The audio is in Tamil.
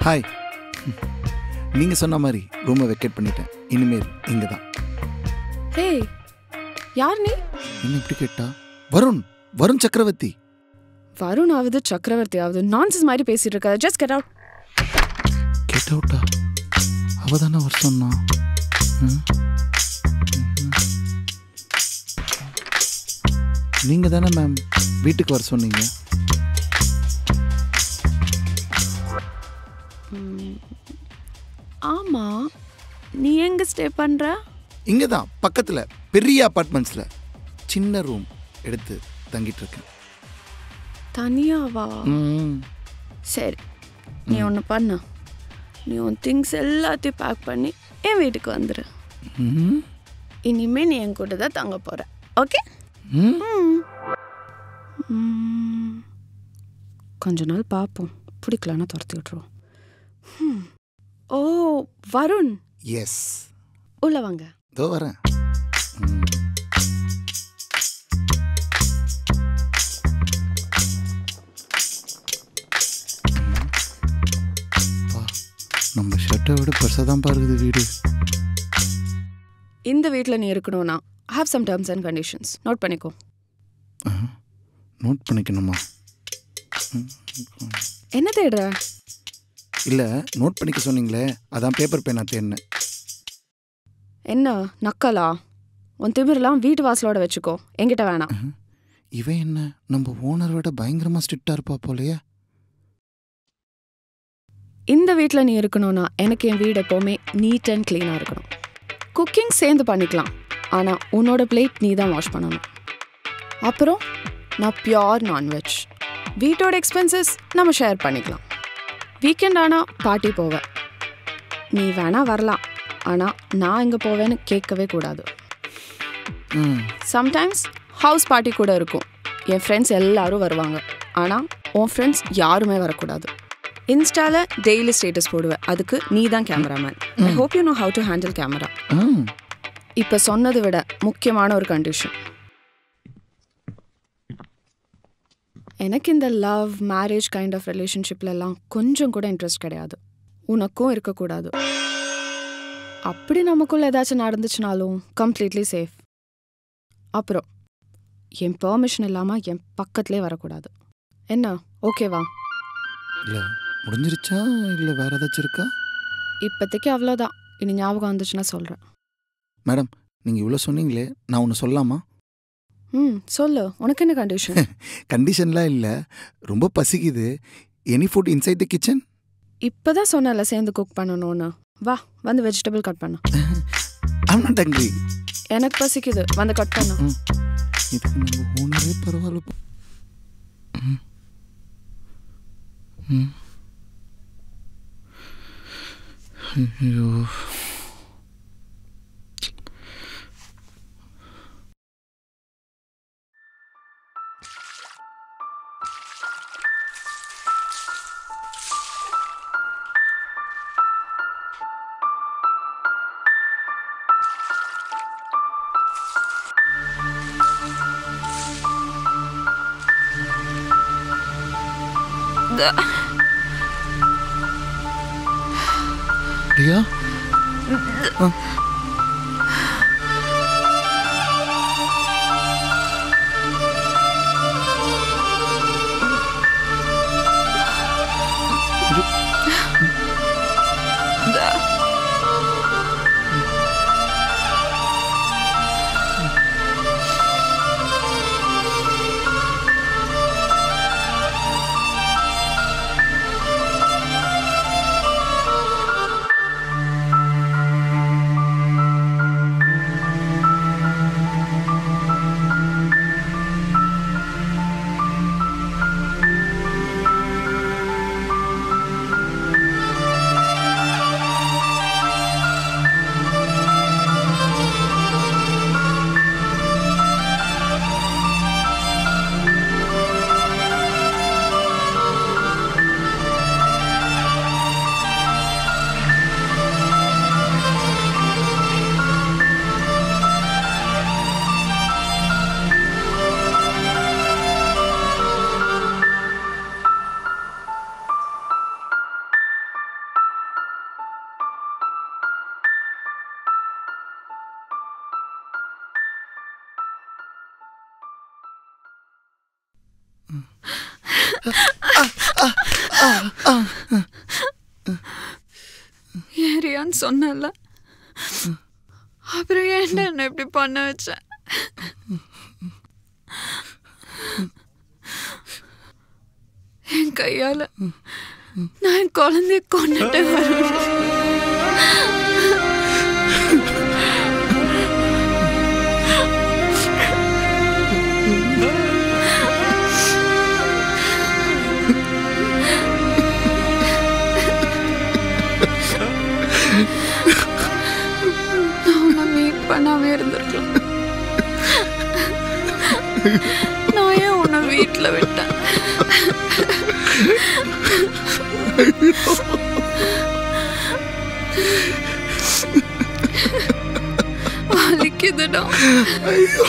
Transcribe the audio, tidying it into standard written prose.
ஹாய். நீங்கள் சொன்ன மாதிரி ரூமை வெக்கேட் பண்ணிட்டேன். இனிமேல் இங்கே தான். ஹே, யார் நீ? என்ன இப்படி கேட்டா? வருண், வருண் சக்கரவர்த்தி. வருண் ஆகுது சக்கரவர்த்தி ஆகுது நான்சென்ஸ் மாதிரி பேசிட்டு இருக்காது. Just get out. கெட் அவுட்டா? அவ தானே வர சொன்னா. நீங்கள் தானே மேம் வீட்டுக்கு வர சொன்னீங்க. ஆமா, நீ எங்க ஸ்டே பண்ற? இங்கே தான் பக்கத்தில் பெரிய அப்பார்ட்மெண்ட்ஸில் சின்ன ரூம் எடுத்து தங்கிட்டு இருக்கேன். தனியாவா? சரி, நீ ஒன்று பண்ண. நீ உன் திங்ஸ் எல்லாத்தையும் பேக் பண்ணி என் வீட்டுக்கு வந்துடு. இனிமே நீ என் கூட தான் தங்க போற. ஓகே? கொஞ்ச நாள் பார்ப்போம், பிடிக்கலன்னா துரத்தி விட்டுருவோம். ஓ வருண், எஸ், உள்ள வாங்க. இதோ வரேன். நம்ம ஷர்ட்டை விட பெருசாக தான் பாருக்குது வீடு. இந்த வீட்டில் நீ இருக்கணும்னா have some terms and conditions. Note பண்ணிக்கோ. நோட் பண்ணிக்கணுமா? என்ன தேடுற? இல்லை, நோட் பண்ணிக்க சொன்னீங்களே, அதான் பேப்பர் பேனா தேடினேன். என்ன நக்கலா? உன் திமிரெலாம் வீட்டு வாசலோட வச்சுக்கோ, என்கிட்ட வேணாம். இவன் என்ன நம்ம ஓனர் விட பயங்கரமாக ஸ்ட்ரிக்டாக இருப்பா போலையே. இந்த வீட்டில் நீ இருக்கணும்னா எனக்கு என் வீடு எப்போவுமே நீட் அண்ட் க்ளீனாக இருக்கணும். குக்கிங் சேர்ந்து பண்ணிக்கலாம், ஆனால் உன்னோட பிளேட் நீ தான் வாஷ் பண்ணணும். அப்புறம் நான் பியோர் நான்வெஜ். வீட்டோட எக்ஸ்பென்சஸ் நம்ம ஷேர் பண்ணிக்கலாம். வீக்கெண்ட் ஆனால் பார்ட்டி போவேன். நீ வேணா வரலாம், ஆனால் நான் எங்கே போவேன்னு கேட்கவே கூடாது. சம்டைம்ஸ் ஹவுஸ் பார்ட்டி கூட இருக்கும். என் ஃப்ரெண்ட்ஸ் எல்லாரும் வருவாங்க, ஆனால் உன் ஃப்ரெண்ட்ஸ் யாருமே வரக்கூடாது. இன்ஸ்டாவில் டெய்லி ஸ்டேட்டஸ் போடுவேன், அதுக்கு நீ தான் cameraman. I hope you know how to handle camera. இப்போ சொன்னதை விட முக்கியமான ஒரு கண்டிஷன். எனக்கு இந்த லவ் மேரேஜ் கைண்ட் ஆஃப் ரிலேஷன்ஷிப்லலாம் கொஞ்சம் கூட இன்ட்ரெஸ்ட் கிடையாது. உனக்கும் இருக்கக்கூடாது. அப்படி நமக்குள்ள ஏதாச்சும் நடந்துச்சுனாலும் கம்ப்ளீட்லி சேஃப். அப்புறம் என் பெர்மிஷன் இல்லாமல் என் பக்கத்துலேயே வரக்கூடாது. என்ன, ஓகேவா? இல்லை, முடிஞ்சிருச்சா இல்லை வேறு ஏதாச்சும் இருக்கா? இப்போதைக்கு அவ்வளோதான். இனி ஞாபகம் வந்துச்சுன்னா சொல்கிறேன். மேடம், நீங்கள் இவ்வளோ சொன்னீங்களே, நான் ஒன்று சொல்லலாமா? சொல்லு, உனக்கு என்ன கண்டிஷன்? கண்டிஷன்லாம் இல்லை, ரொம்ப பசிக்குது. Any food inside the kitchen? இப்போ தான் சொன்னல சேர்ந்து குக் பண்ணணும்னு. வா, வந்து வெஜிடபிள் கட் பண்ண. I'm not hungry. எனக்கு பசிக்குது, வந்து கட் பண்ண. இதுக்கு நம்ம ஓனரே பரவாயில்ல. ஐயோ, ரியா, ஏரியான்னு சொன்னல, அப்புறம் ஏன்டா என்ன இப்படி பண்ண வச்ச? என் கையால நான் என் குழந்தைய கொண்டுட்டு வரேன். பண்ணாம இருந்திருக்கலாம். நான் ஏன் உன்னை வீட்டுல விட்டேன்? வலிக்குதுடா. ஐயோ